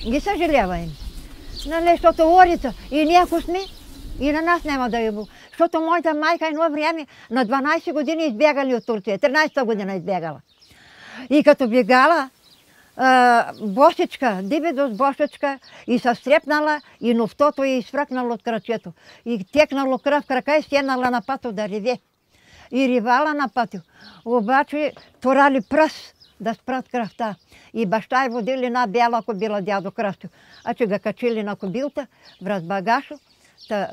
ги съжалявам. Нали, защото Орица и ние ако сме, и на нас няма да е бо. Защото моята майка едно време на 12 години избягали от Турция. 13-та година избягала. И като бегала, босичка, дибидо с босичка и се стрепнала и нофтото и изфръкнало от кръчето. И текнало кръв в крака и стенала на пато да реве. И ревала на пато. Обаче турали пръст да спрат кръвта. И баща й водили една бяла кобила, дядо Кръстю. А че ga качили на кобилта, враз багажо, та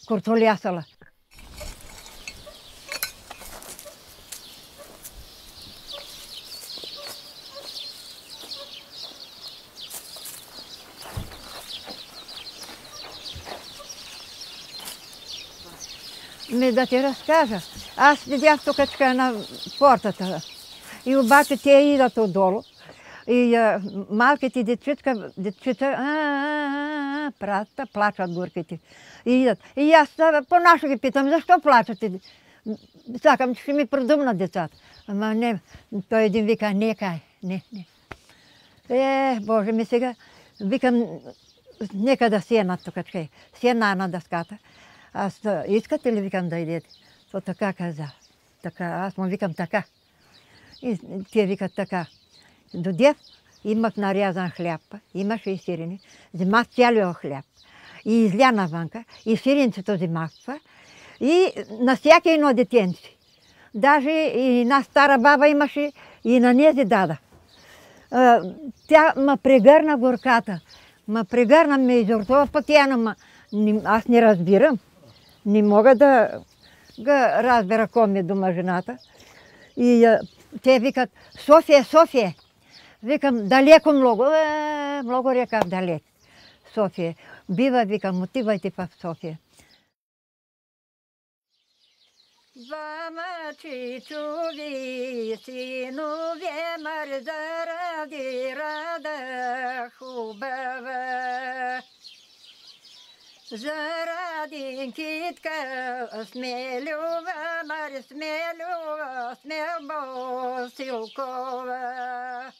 куртолясала. Да ти разкажа. Аз видях тук на портата. И обаче те идат отдолу. И малките дечица плачат горките. И идат. И аз по-нашо ги питам, защо плачете? Сакам, че ще ми продумнат децата. Ама не, той един вика, не. Боже ми сега, викам, нека да седнат тук. Седна на дъската. Аз, искате ли, викам, да идете? То така каза. Така, аз му викам така. И те викат така. Додев, имах нарязан хляб, имаше и сирене. Вземах цялия хляб. И изля навънка, и сиренцето вземах. И на всяко едно детенце. Даже и една стара баба имаше, и на нея си дада. Тя ме прегърна горката. Ме прегърна, ме изортова постоянно. Аз не разбирам. Не мога да разбера какво ми е дома жената. И те викат, София. Викам, далеко много. Много река далеко. София. Бива, викам, отивайте в София. Двама чичови синове мъж заради рада хубава. Заради китка Смелюва, Мари Смелюва, Смелбо Силкова.